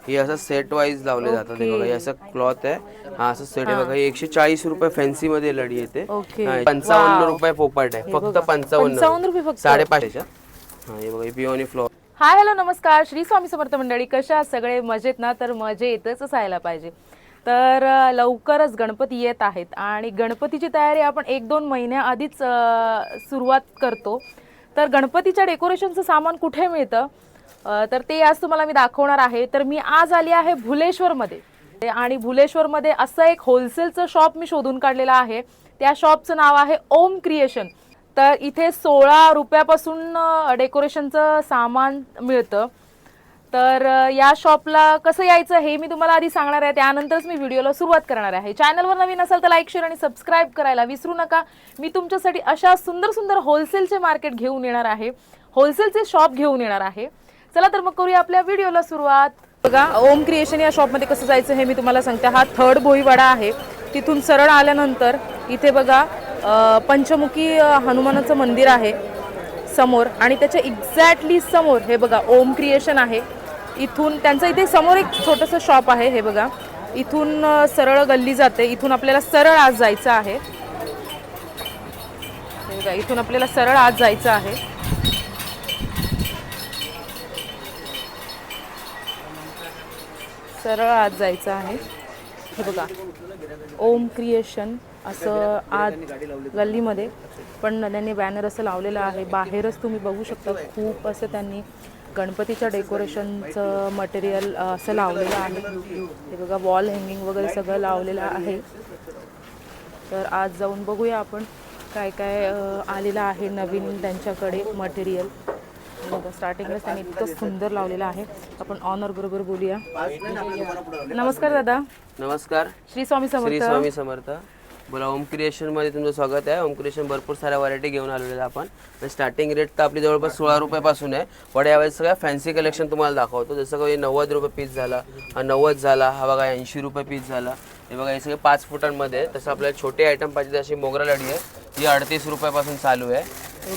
हे असं set wise लावले जातात. हे बघा हे असं क्लॉथ आहे. हा असं सेट आहे बघा. 140 रुपये फॅन्सी मध्ये लढी येते. 55 रुपये पोपट आहे. फक्त 55 रुपये फक्त. 550. हा हे बघा पिओनी फ्लॉवर. हाय हॅलो नमस्कार, श्री स्वामी समर्थ मंडळी. कशा आहात सगळे? मजेत ना? तर मजेतच असायला पाहिजे. तर लवकरच गणपती येत आहेत आणि गणपतीची तयारी आपण 1-2 महिन्याआधीच सुरुवात करतो. तर गणपतीच्या डेकोरेशनचं सामान कुठे मिळतं तर ते आज तुम्हाला मी दाखवणार आहे. तर मी आज आली आहे भुलेश्वरमध्ये आणि भुलेश्वरमध्ये असं एक होलसेलचं शॉप मी शोधून काढलेलं आहे. त्या शॉपचं नाव आहे ओम क्रिएशन. तर इथे 16 रुपयापासून डेकोरेशनचं सामान मिळतं. तर या शॉपला कसं यायचं हे मी तुम्हाला आधी सांगणार आहे, त्यानंतरच मी व्हिडिओला सुरुवात करणार आहे. चॅनलवर नवीन असाल तर लाईक शेअर आणि सबस्क्राईब करायला विसरू नका. मी तुमच्यासाठी अशा सुंदर सुंदर होलसेलचे मार्केट घेऊन येणार आहे, होलसेलचे शॉप घेऊन येणार आहे. चला तर मग करूया आपल्या व्हिडिओला सुरुवात. बघा ओम क्रिएशन या शॉपमध्ये कसं जायचं हे मी तुम्हाला सांगते. हा 3rd भोईवाडा आहे. तिथून सरळ आल्यानंतर इथे बघा पंचमुखी हनुमानाचं मंदिर आहे समोर आणि त्याच्या एक्झॅक्टली समोर हे बघा ओम क्रिएशन आहे. इथून त्यांचं इथे समोर एक छोटंसं शॉप आहे. हे बघा इथून सरळ गल्ली जाते. इथून आपल्याला सरळ आज जायचं आहे. हे बघा इथून आपल्याला सरळ आज जायचं आहे. सरळ आज जायचं आहे. हे बघा ओम क्रिएशन असं आज गल्लीमध्ये पण त्यांनी बॅनर असं लावलेलं आहे. बाहेरच तुम्ही बघू शकता खूप असं त्यांनी गणपतीच्या डेकोरेशनचं मटेरियल असं लावलेलं आहे. हे बघा वॉल हँगिंग वगैरे सगळं लावलेलं आहे. तर आज जाऊन बघूया आपण काय काय आलेलं आहे नवीन त्यांच्याकडे मटेरियल. बघा स्टार्टिंगलाच त्यांनी इतकं सुंदर लावलेलं आहे. आपण ऑनर बरोबर बोलूया. नमस्कार दादा. नमस्कार. श्री स्वामी समर्थ. श्री स्वामी समर्थ. बोला. ओम क्रिएशन मध्ये तुमचं स्वागत आहे. ओम क्रिएशन भरपूर साऱ्या व्हरायटी घेऊन आलेल्या आपण. स्टार्टिंग रेट तर आपली जवळपास 16 रुपयापासून आहे. पण यावेळेस सगळ्या फॅन्सी कलेक्शन तुम्हाला दाखवतो. जसं काही 90 रुपये पीस झाला, हा 90 झाला, हा बघा 80 रुपये पीस झाला. हे बघा हे सगळे 5 फुटांमध्ये. तसं आपल्याला छोटे आयटम पाहिजे अशी मोगरा लढी आहे. ही 38 रुपयापासून चालू आहे.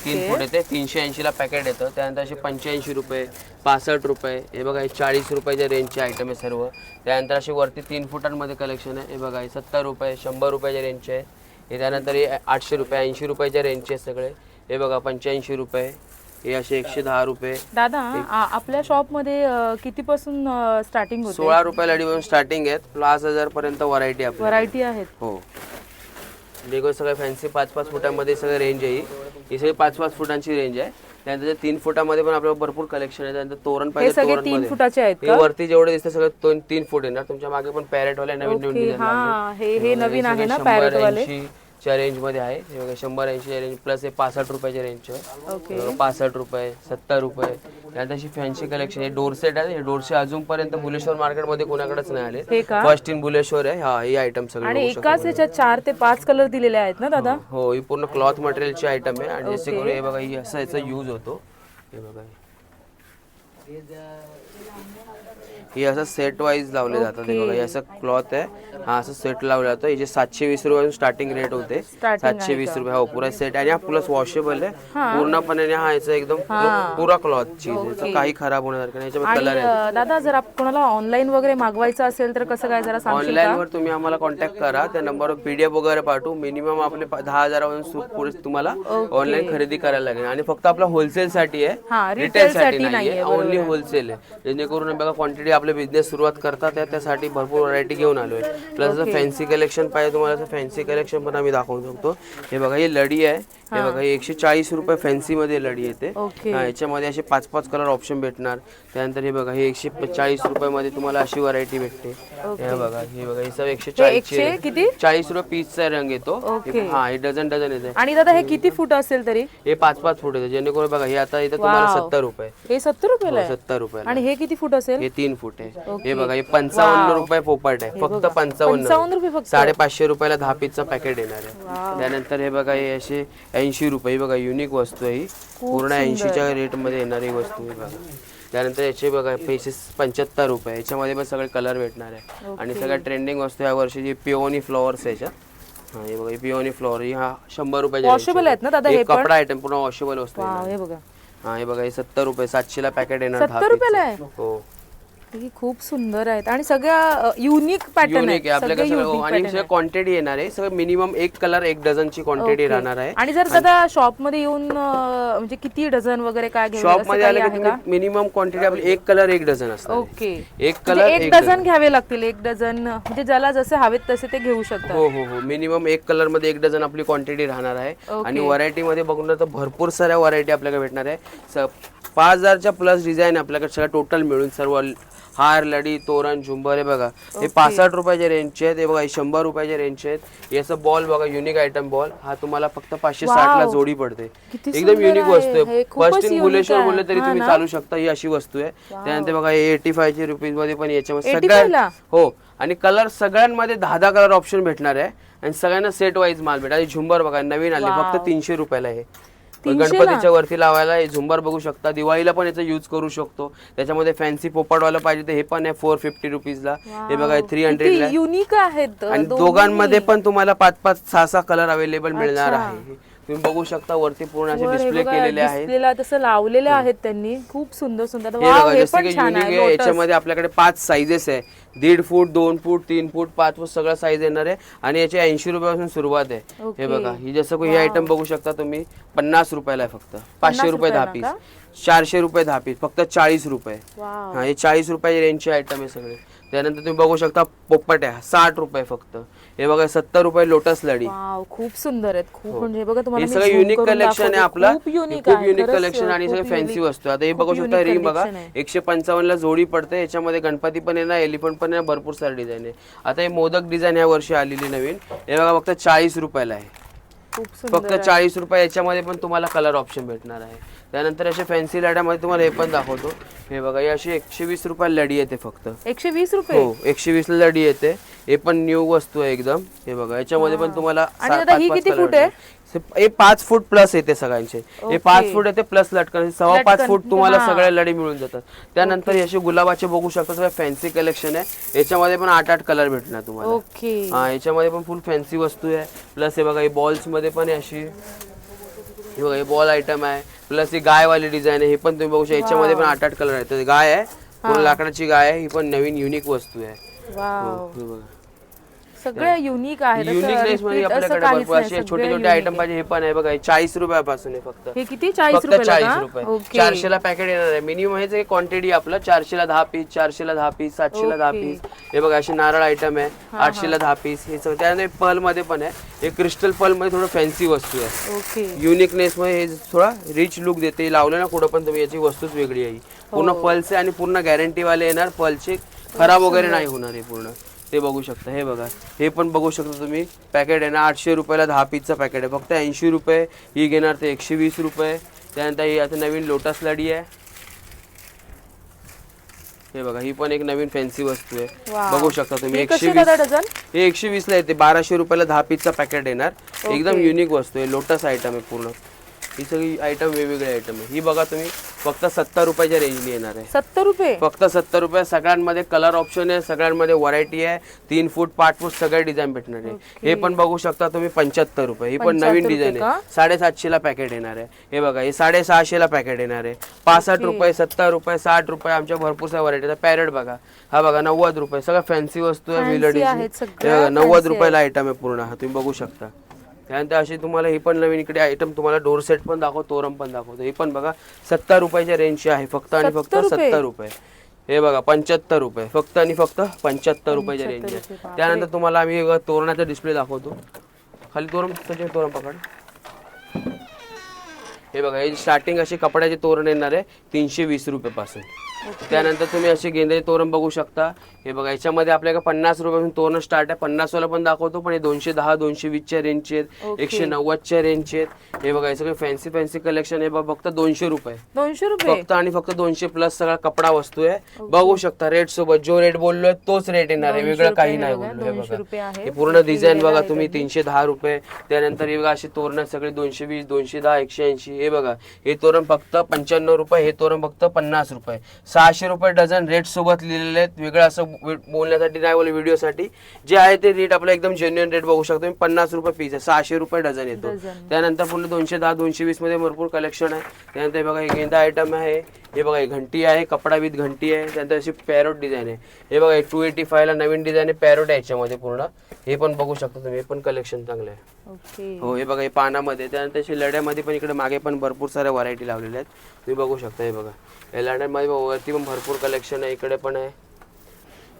3 फूट येते. 380 ला पॅकेट येतं. त्यानंतर असे 85 रुपये, 65 रुपये. हे बघा हे 40 रुपयाच्या रेंजचे आयटम आहे सर्व. त्यानंतर असे वरती 3 फुटांमध्ये कलेक्शन आहे. हे बघा हे 70 रुपये, 100 रुपयाच्या रेंजचे आहे. हे त्यानंतर हे 800 रुपये, 80 रुपयाच्या रेंजचे सगळे. हे बघा 85 रुपये. हे असे 110 रुपये. दादा आपल्या शॉप मध्ये कितीपासून स्टार्टिंग होते? 16 रुपये लढीपासून स्टार्टिंग आहेत. 50,000 पर्यंत व्हरायटी आहेत. हो. वेगवेगळे सगळे फॅन्सी 5-5 फुटांमध्ये सगळे रेंज आहे. ही सगळी 5-5 फुटांची रेंज आहे. त्यानंतर 3 फुटामध्ये पण आपल्याला भरपूर कलेक्शन आहे. त्यानंतर तोरण पाहिजे सगळे 3 फुटाचे आहेत का? वरती जेवढे दिसते सगळे 3 फूट येणार. तुमच्या मागे पण पॅरेट वाले नवीन हे नवीन आहे ना पॅरेट वाले. च्या रेंज मध्ये आहे. हे बघा 100-80 रेंज प्लस हे 65 रुपयाच्या रेंजचे. 65 रुपये, 70 रुपये. त्यानंतर अशी फॅन्सी कलेक्शन. हे डोरसेट आहे. हे डोरसे अजूनपर्यंत भुलेश्वर मार्केट मध्ये कोणाकडेच नाही आले. फर्स्ट इन भुलेश्वर आहे. हा हे आयटम सगळे आणि एकाच ह्याच्यात 4 ते 5 कलर दिलेले आहेत ना दादा? हो ही पूर्ण क्लॉथ मटेरियलची आयटम आहे. आणि जसे करून हे बघा ही असं याचा यूज होतो. हे बघा हे असं सेट वाईज लावले जातात. हे बघा हे असं क्लॉथ आहे. हा असं सेट लावलं जातं. याचे 720 रुपये स्टार्टिंग रेट होते. 720 रुपये. हो पुरा सेट आणि हा प्लस वॉशेबल आहे पूर्णपणे. हा याचा एकदम पुरा क्लॉथ चीज, काही खराब होण्यासारखं नाही. याच्यामध्ये कलर आहे. दादा जर कोणाला ऑनलाईन वगैरे मागवायचं असेल तर कसं काय जरा सांगशील का? ऑनलाईन वर तुम्ही आम्हाला कॉन्टॅक्ट करा. त्या नंबरवर PDF वगैरे पाठवू. मिनिमम आपले 10,000 पुढे तुम्हाला ऑनलाईन खरेदी करायला लागेल. आणि फक्त आपला होलसेल साठी आहे, रिटेल साठी नाही. ओनली होलसेल आहे. जेणेकरून बघा क्वांटिटी आपले बिझनेस सुरुवात करतात त्यासाठी भरपूर व्हरायटी घेऊन आलोय. प्लस फॅन्सी कलेक्शन पाहिजे तुम्हाला फॅन्सी कलेक्शन पण आम्ही दाखवू शकतो. हे बघा ही लढी आहे. हे बघा 140 रुपये फॅन्सी मध्ये लढी येते. याच्यामध्ये असे 5-5 कलर ऑप्शन भेटणार. त्यानंतर हे बघा हे 140 रुपये मध्ये तुम्हाला अशी व्हरायटी भेटते. हे बघा हे सब 140 रुपये पीसचा रंग येतो. हा हे डझन येते. आणि दादा हे किती फूट असेल तरी? हे 5-5 फूट येते. जेणेकरून बघा हे आता इथं तुम्हाला 70 रुपये. हे 70 रुपये 70 रुपये. आणि हे किती फूट असेल? हे 3 फूट आहे. हे बघा हे 55 रुपये पोपट आहे. फक्त 55 रुपये. फक्त 550 रुपयाला 10 पीसचं पॅकेट येणार आहे. त्यानंतर हे बघा हे असे 80 रुपये. बघा युनिक वस्तू आहे ही. पूर्ण 80च्या रेट मध्ये येणारी वस्तू आहे बघा. त्यानंतर याचे बघा पीसेस 75 रुपये. याच्यामध्ये पण सगळे कलर भेटणार आहे. आणि सगळ्या ट्रेंडिंग वस्तू या वर्षी पिओनी फ्लॉवर्स याच्या. हा हे बघा पिओनी फ्लॉवर हा 100 रुपये. वॉशेबल आहेत ना दादा? हे कपडा आयटम पूर्ण वॉशेबल वस्तू आहे. हे बघा हा हे बघा हे 70 रुपये. 700 ला पॅकेट येणार. 70 रुपयाला आहे. हो ही खूप सुंदर आहेत आणि सगळ्या युनिक पॅटर्न युनिक आहे आपल्याकडे सगळं, आणि सगळं क्वांटिटी येणार आहे, सगळं मिनिमम 1 कलर 1 डझनची क्वांटिटी राहणार आहे. आणि जर दादा शॉप मध्ये येऊन म्हणजे किती डझन वगैरे काय घ्यावे शॉप मध्ये आले की मिनिमम क्वांटिटी आपली 1 कलर 1 डझन असणार. ओके, 1 कलर 1 डझन घ्यावे लागतील. 1 डझन म्हणजे ज्याला जसे हवेत तसे ते घेऊ शकतात. हो हो हो, मिनिमम 1 कलर मध्ये 1 डझन आपली क्वांटिटी राहणार आहे. आणि व्हरायटी मध्ये बघून तर भरपूर साऱ्या व्हरायटी आपल्याकडे भेटणार आहे. 5000च्या प्लस डिझाईन आपल्याकडे सगळं टोटल मिळून सर्व हार, लडी, तोरण, झुंबर हे बघा. हे 65 रुपयाच्या रेंजचे आहेत. हे बघा 100 रुपयाच्या रेंजचे आहेत. याचं बॉल बघा, युनिक आयटम बॉल, हा तुम्हाला फक्त 560 ला जोडी पडते. एकदम युनिक वस्तू आहे. फर्स्ट इन भुलेश्वर बोलले तरी तुम्ही चालू शकता, ही अशी वस्तू आहे. त्यानंतर बघा 85 रुपीज मध्ये पण याच्यामध्ये सगळ्या हो, आणि कलर सगळ्यांमध्ये 10 कलर ऑप्शन भेटणार आहे आणि सगळ्यांना सेट वाईज माल भेटणार. आणि झुंबर बघा नवीन आले, फक्त 300 रुपयाला आहे. गणपतीच्या वरती लावायला हे झुंबर बघू शकता. दिवाळीला पण याचा यूज करू शकतो. त्याच्यामध्ये फॅन्सी पोपटवाला पाहिजे तर हे पण आहे 450 रुपीजला. हे बघा 300 ला युनिक आहेत. आणि दोघांमध्ये पण तुम्हाला 5-5, 6-6 कलर अवेलेबल मिळणार आहे. तुम्ही बघू शकता वरती पूर्ण असे डिस्प्ले केलेले आहेत. डिस्प्लेला तसं लावलेले आहेत त्यांनी. खूप सुंदर सुंदर. हे बघा जसं की युनिक आहे. याच्यामध्ये आपल्याकडे 5 साइजेस आहे. 1.5 फूट, 2 फूट, 3 फूट, 5 फूट सगळं साईज येणार आहे. आणि याची 80 रुपयापासून सुरुवात आहे. हे बघा, ही जसं की हे आयटम बघू शकता तुम्ही 50 रुपयाला आहे फक्त. 500 रुपये 10 पीस, 400 रुपये 10 पीस, फक्त 40 रुपये. हा, हे 40 रुपयाच्या रेंजचे आयटम आहे सगळे. त्यानंतर तुम्ही बघू शकता पोपट आहे 60 रुपये फक्त. हे बघा 70 रुपये लोटस लडी. खूप सुंदर आहेत. खूप म्हणजे बघा हे तुम्हाला सगळं युनिक कलेक्शन आहे आपलं. खूप युनिक कलेक्शन आणि सगळे फॅन्सी वस्तू. आता हे बघू शकता रिंग बघा 155 ला जोडी पडते. याच्यामध्ये गणपती पण आहे ना, एलिफंट पण आहे, भरपूर सारे डिझाईन आहे. आता हे मोदक डिझाईन या वर्षी आलेली नवीन. हे बघा फक्त 40 रुपयाला आहे. फक्त 40 रुपये. याच्यामध्ये पण तुम्हाला कलर ऑप्शन भेटणार आहे. त्यानंतर असे फॅन्सी लड्यामध्ये तुम्हाला हे पण दाखवतो. हे बघा ही अशी 120 रुपयाला लडी येते फक्त. 120 रुपये? हो, 120 ला लडी येते. हे पण न्यू वस्तू आहे एकदम. हे बघा याच्यामध्ये पण तुम्हाला ही किती फूट आहे? हे 5 फूट प्लस येते सगळ्यांचे. हे 5 फूट येते प्लस लटकन 5.25 फूट तुम्हाला सगळ्या लडी मिळून जातात. त्यानंतर असे गुलाबाचे बघू शकता सगळं फॅन्सी कलेक्शन आहे. याच्यामध्ये पण 8-8 कलर भेटणार तुम्हाला. हा, याच्यामध्ये पण फुल फॅन्सी वस्तू आहे. प्लस हे बघा हे बॉल्स मध्ये पण आहे अशी. हे बघा हे बॉल आयटम आहे. प्लस ही गायवाली डिझाईन आहे. हे पण तुम्ही बघू शकता. याच्यामध्ये पण 8-8 कलर आहेत. गाय आहे, पूर्ण लाकडाची गाय आहे. ही पण नवीन युनिक वस्तू आहे. हे बघा सगळे युनिक आहेत. युनिकनेस मध्ये आपल्याकडे भरपूर असे छोटे छोटे आयटम पाहिजे. हे पण आहे बघा 40 रुपयापासून आहे फक्त. हे किती 40 रुपये? 400 ला पॅकेट येणार आहे. मिनिमम हे क्वांटिटी आपलं 400 ला 10 पीस, 400 ला 10 पीस, 700 ला 10 पीस. हे बघा असे नारळ आयटम आहे 800 ला 10 पीस. हे सगळं त्यानंतर पर्ल मध्ये पण आहे. हे क्रिस्टल पर्ल मध्ये थोडं फॅन्सी वस्तू आहे. युनिकनेस मध्ये हे थोडा रिच लुक देते. लावलं ना कुठं पण तुम्ही, याची वस्तूच वेगळी आहे. पूर्ण पर्लचे आणि पूर्ण गॅरंटी वाले येणार. पर्लचे खराब वगैरे नाही होणार. हे पूर्ण ते बघू शकता. हे बघा हे पण बघू शकता तुम्ही. पॅकेट आहे ना 800 रुपयाला 10 पीसचं पॅकेट आहे. फक्त 80 रुपये. ही घेणार ते 120 रुपये. त्यानंतर ही आता नवीन लोटस लडी आहे. हे बघा ही पण एक नवीन फॅन्सी वस्तू आहे. बघू शकता तुम्ही. 120 हे 120 ला येते. 1200 रुपयाला 10 पीसचं पॅकेट येणार. एकदम युनिक वस्तू आहे. लोटस आयटम आहे पूर्ण. ही सगळी आयटम वेगवेगळे आयटम आहे. ही बघा तुम्ही फक्त 70 रुपयाच्या रेंजने येणार आहे. 70 रुपये? फक्त 70 रुपये. सगळ्यांमध्ये कलर ऑप्शन आहे, सगळ्यांमध्ये व्हरायटी आहे. 3 फूट 5 फूट सगळे डिझाईन भेटणार आहे. हे पण बघू शकता तुम्ही 75 रुपये. ही पण नवीन डिझाईन आहे. 750 ला पॅकेट येणार आहे. हे बघा हे 650 ला पॅकेट येणार आहे. 65 रुपये, 70 रुपये, 60 रुपये. आमच्या भरपूर साऱ्या व्हरायटी. पॅरेट बघा हा बघा 90 रुपये. सगळं फॅन्सी वस्तू आहे. विलडीची 90 रुपयाला आयटम आहे पूर्ण. हा तुम्ही बघू शकता. त्यानंतर अशी तुम्हाला ही पण नवीन इकडे आयटम तुम्हाला डोर सेट पण दाखवतो, तोरण पण दाखवतो. हे पण बघा 70 रुपयाच्या रेंजची आहे फक्त आणि फक्त 70 रुपये. हे बघा 75 रुपये. फक्त आणि फक्त 75 रुपयाच्या रेंज आहे. त्यानंतर तुम्हाला आम्ही तोरणाचा डिस्प्ले दाखवतो. खाली तोरण पकड. हे बघा हे स्टार्टिंग अशी कपड्याचे तोरण येणार आहे 320 रुपयापासून. त्यानंतर तुम्ही असे गेंद्याचे तोरण बघू शकता. हे बघा याच्यामध्ये आपल्याकडे 50 रुपयापासून तोरण स्टार्ट आहे. 50 वाला पण दाखवतो, पण हे 210 220 च्या रेंजचे आहेत. 190 च्या रेंजचे आहेत. हे बघा हे सगळे फॅन्सी फॅन्सी कलेक्शन आहे. फक्त 200 रुपये. 200 रुपये फक्त आणि फक्त 200 प्लस सगळा कपडा वस्तू आहे. बघू शकता रेट सोबत जो रेट बोललोय तोच रेट येणार आहे. वेगळं काही नाही बोललो. हे बघा हे पूर्ण डिझाईन बघा तुम्ही 310 रुपये. त्यानंतर हे बघा असे तोरण सगळे 220 210 180. हे बघा हे तोरण फक्त 95 रुपये. हे तोरण फक्त 50 रुपये. 600 रुपये डझन रेट सोबत लिहिलेले आहेत. वेगळं असं बोलण्यासाठी नाही बोल, व्हिडिओसाठी जे आहे ते रेट आपलं एकदम जेन्युइन रेट बघू शकतो. 50 रुपये पीस आहे. 600 रुपये डझन येतो. त्यानंतर पुढे 210 220 मध्ये भरपूर कलेक्शन आहे. त्यानंतर बघा हे गेंदा आयटम आहे. हे बघा, ही घंटी आहे, कपडा विथ घंटी आहे. त्यानंतर अशी पॅरोट डिझाईन आहे. हे बघा, 285 ला नवीन डिझाईन आहे, पॅरोट आहे याच्यामध्ये पूर्ण. हे पण बघू शकता तुम्ही, हे पण कलेक्शन चांगलं आहे. ओके. हो, हे बघा, हे पानामध्ये. त्यानंतर अशी लड्यामध्ये पण इकडे मागे पण भरपूर साऱ्या व्हरायटी लावलेल्या आहेत, तुम्ही बघू शकता. हे बघा, या लड्यामध्ये वरती पण भरपूर कलेक्शन आहे, इकडे पण आहे.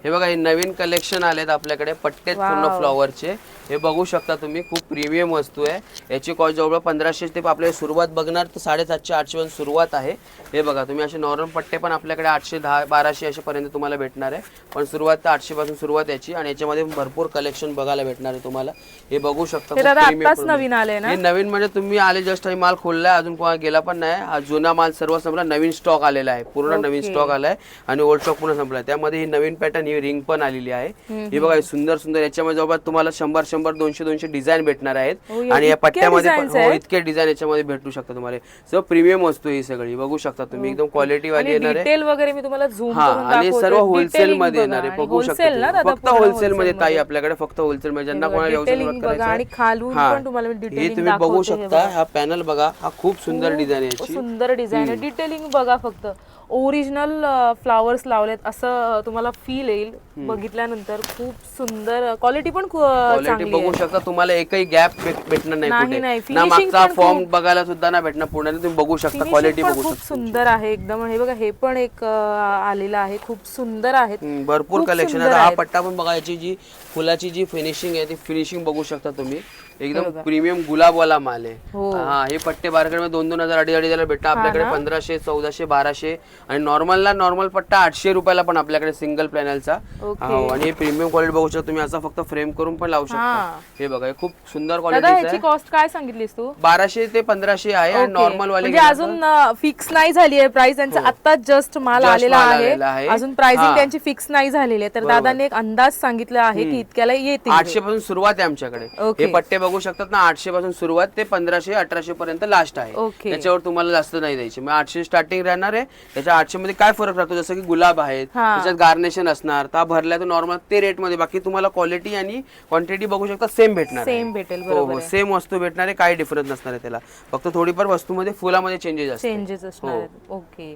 हे बघा, हे नवीन कलेक्शन आलेत आपल्याकडे, पट्टेत पूर्ण फ्लॉवरचे. हे बघू शकता तुम्ही, खूप प्रीमियम वस्तू आहे. याची कॉस्ट जवळ 1500 ते आपल्याला सुरुवात बघणार तर 750 800 पर्यंत सुरुवात आहे. हे बघा, तुम्ही असे नॉर्मल पट्टे पण आपल्याकडे 810 1200 अशापर्यंत तुम्हाला भेटणार आहे. पण सुरुवात तर 800 पासून सुरुवात याची. आणि याच्यामध्ये भरपूर कलेक्शन बघायला भेटणार आहे तुम्हाला. हे बघू शकता, हे दादा आत्ताच नवीन आले ना? हे नवीन म्हणजे तुम्ही आले जस्ट, आणि माल खोललाय, अजून कोणा गेला पण नाही. हा जुना माल सर्व संपला, नवीन स्टॉक आलेला आहे, पूर्ण नवीन स्टॉक आलाय. आणि ओल्ड स्टॉक पूर्ण संपला. त्यामध्ये ही नवीन पॅटर्न, ही रिंग पण आलेली आहे. ही बघा, सुंदर सुंदर. याच्यामध्ये जवळपास तुम्हाला 100 200 डिझाईन भेटणार आहेत. आणि या पट्ट्यामध्ये पण इतके डिझाईन याच्यामध्ये भेटू शकतात तुम्हाला. सर्व प्रीमियम वस्तू ही सगळी बघू शकता तुम्ही, एकदम क्वालिटी वाली येणार आहे. डिटेल वगैरे मी तुम्हाला झूम हा, करून आणि सर्व होलसेल मध्ये येणार आहे, बघू शकता. फक्त होलसेल मध्ये ताई, आपल्याकडे फक्त होलसेल मध्ये. ज्यांना कोणाला व्यवसाय सुरुवात करायचा आणि खालून पण तुम्हाला मी हे डिटेलिंग तुम्ही बघू शकता. हा पॅनल बघा, हा खूप सुंदर डिझाईन आहे याची. सुंदर डिझाईन आहे. डिटेलिंग बघा, फक्त ओरिजिनल फ्लावर्स लावलेत असं तुम्हाला फील येईल बघितल्यानंतर. खूप सुंदर क्वालिटी पण क्वालिटी बघू शकता. तुम्हाला एकही गॅप भेटणार नाही कुठे ना. मागचा फॉर्म बघायला सुद्धा ना भेटणार पुण्याला. तुम्ही बघू शकता, क्वालिटी बघू खूप सुंदर आहे एकदम. हे बघा, हे पण एक आलेलं आहे, खूप सुंदर आहे. भरपूर कलेक्शन आहे. हा पट्टा पण बघा, याची जी फुलाची जी फिनिशिंग आहे ती फिनिशिंग बघू शकता तुम्ही. एकदम प्रीमियम गुलाबवाला माल आहे. हा, हे पट्टे बारकडे 2,000 2,500 भेटतात आपल्याकडे. 1500 1400 1200. आणि नॉर्मल पट्टा 800 रुपयाला पण आपल्याकडे सिंगल पॅनलचा. आणि हे प्रीमियम क्वालिटी बघू शकता तुम्ही. असा फक्त फ्रेम करून पण लावू शकता. हे बघा, हे खूप सुंदर क्वालिटी आहे. याची कॉस्ट काय सांगितलीस तू? 1200 ते 1500 आहे. आणि नॉर्मल वाले म्हणजे अजून फिक्स नाही झाली आहे प्राइस त्यांचा. आता जस्ट माल आलेला आहे, अजून प्राइसिंग त्यांची फिक्स नाही झालेली आहे. तर दादाने एक अंदाज सांगितला आहे की इतक्याला येते. 800 पासून सुरुवात आहे आमच्याकडे. हे पट्टे बघू शकतात ना, 800 पासून सुरुवात ते 1500 1800 पर्यंत लास्ट आहे. त्याच्यावर तुम्हाला जास्त नाही द्यायचे. मग 800 स्टार्टिंग राहणार आहे. त्याच्या 800 मध्ये काय फरक राहतो, जसं की गुलाब आहेत, त्याच्यात गार्नेशन असणार, तर भरल्या तर नॉर्मल ते रेट मध्ये. बाकी तुम्हाला क्वालिटी आणि क्वांटिटी बघू शकता सेम भेटणार, सेम भेटेल. हो, सेम वस्तू भेटणार आहे, काही डिफरन्स नसणार आहे त्याला. फक्त थोडीफार वस्तूमध्ये फुलामध्ये चेंजेस असणार. ओके,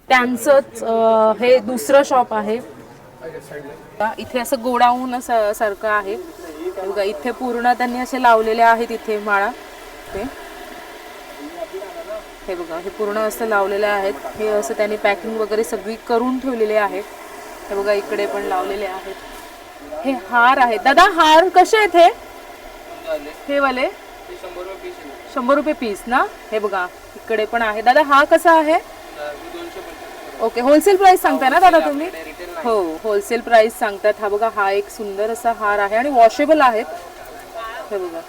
त्यांचंच हे दुसरं शॉप आहे. इथे असं गोडाऊन सारखं आहे बघा. इथे पूर्ण त्यांनी असे लावलेले आहेत इथे माळा. हे बघा, हे पूर्ण असं लावलेले आहेत. हे असं त्यांनी पॅकिंग वगैरे सगळी करून ठेवलेले आहेत. हे बघा, इकडे पण लावलेले आहेत. हे हार आहेत. दादा, हार कसे आहेत हे वाले? 100 रुपये पीस ना. हे बघा, इकडे पण आहे. दादा, हा कसा आहे? ओके, होलसेल प्राइस सांगताय ना दादा तुम्ही? हो, होलसेल प्राइस सांगतात. हा बघा, हा एक सुंदर असा हार आहे आणि वॉशेबल आहेत. हे बघा,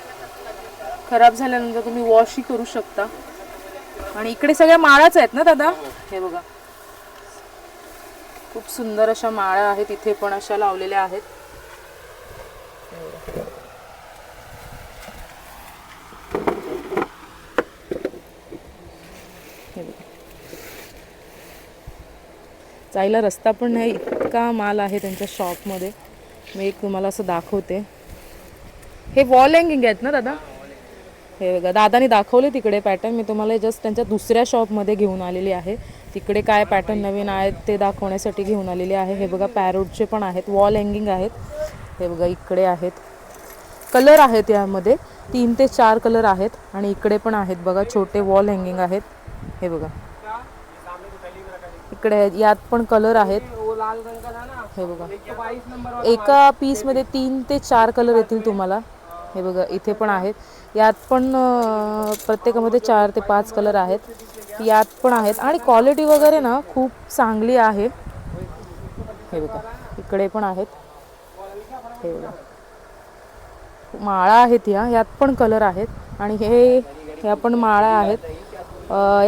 खराब झाल्यानंतर तुम्ही वॉशही करू शकता. आणि इकडे सगळ्या माळाच आहेत ना दादा? हे बघा, खूप सुंदर अशा माळा आहेत. इथे पण अशा लावलेल्या आहेत. जायला रस्ता पण नाही, इतका माल आहे त्यांच्या शॉपमध्ये. मी एक तुम्हाला असं दाखवते. हे वॉल हँगिंग आहेत ना दादा? हे बघा, दादाने दाखवले तिकडे पॅटर्न. मी तुम्हाला जस्ट त्यांच्या दुसऱ्या शॉपमध्ये घेऊन आलेली आहे. तिकडे काय पॅटर्न नवीन आहेत ते दाखवण्यासाठी घेऊन आलेली आहे. हे बघा, पॅरोटचे पण आहेत, वॉल हँगिंग आहेत. हे बघा, इकडे आहेत. कलर आहेत यामध्ये 3 ते 4 कलर आहेत. आणि इकडे पण आहेत बघा, छोटे वॉल हँगिंग आहेत. हे बघा, इकडे आहेत, यात पण कलर आहेत. हे बघा, एका पीसमध्ये 3 ते 4 कलर येतील तुम्हाला. हे बघा, इथे पण आहेत. यात पण प्रत्येकामध्ये 4 ते 5 कलर आहेत. यात पण आहेत. आणि क्वालिटी वगैरे ना खूप चांगली आहे. हे बघा, इकडे पण आहेत. हे बघा, माळा आहेत यात पण कलर आहेत. आणि ह्या पण माळा आहेत,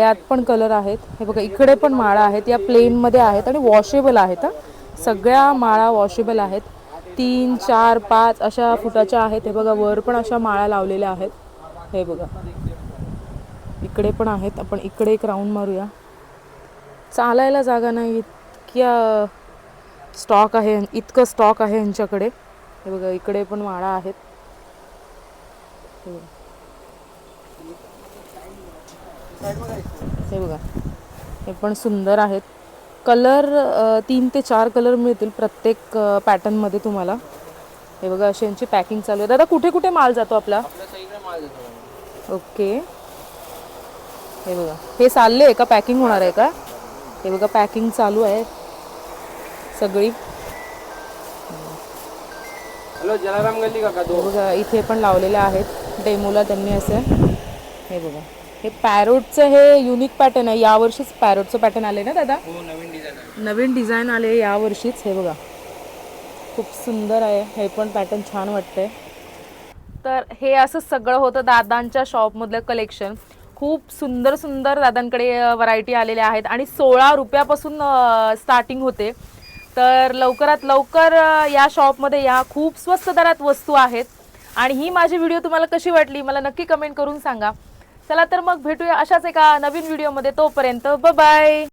यात पण कलर आहेत. हे बघा, इकडे पण माळा आहेत, या प्लेनमध्ये आहेत आणि वॉशेबल आहेत. सगळ्या माळा वॉशेबल आहेत. 3 4 5 अशा फुटाच्या आहेत. हे बघा, वर पण अशा माळा लावलेल्या आहेत. हे बघा, इकडे पण आहेत. आपण इकडे एक राऊंड मारूया. चालायला जागा नाही, इतक्या स्टॉक आहे, इतकं स्टॉक आहे यांच्याकडे. हे बघा, इकडे पण माळा आहेत. हे बघा, हे पण सुंदर आहेत. कलर 3 ते 4 कलर मिळतील प्रत्येक पॅटर्नमध्ये तुम्हाला. हे बघा अशी यांची पॅकिंग चालू आहे. दादा कुठे कुठे माल जातो आपला? आपल्या साईडला माल देतो. ओके. हे बघा हे चालले आहे का, पॅकिंग होणार आहे का? हे बघा पॅकिंग चालू आहे सगळी. हॅलो जलाराम गल्ली काका हे बघा इथे पण लावलेले आहेत डेमोला त्यांनी असे. हे बघा हे पॅरोटचं हे युनिक पॅटर्न आहे. यावर्षीच पॅरोटचं पॅटर्न आले ना दादा? हो नवीन डिझाईन आहे. नवीन डिझाईन आले यावर्षीच. हे बघा खूप सुंदर आहे. हे पण पॅटर्न छान वाटतंय. तर हे असं सगळं होतं दादांच्या शॉपमधलं कलेक्शन. खूप सुंदर सुंदर दादांकडे व्हरायटी आलेल्या आहेत आणि 16 रुपयापासून स्टार्टिंग होते. तर लवकरात लवकर या शॉपमध्ये या. खूप स्वस्त दरात वस्तू आहेत. आणि ही माझी व्हिडिओ तुम्हाला कशी वाटली मला नक्की कमेंट करून सांगा. चला तर मग भेटूया अशाच एका नवीन व्हिडिओमध्ये. तोपर्यंत बाय बाय.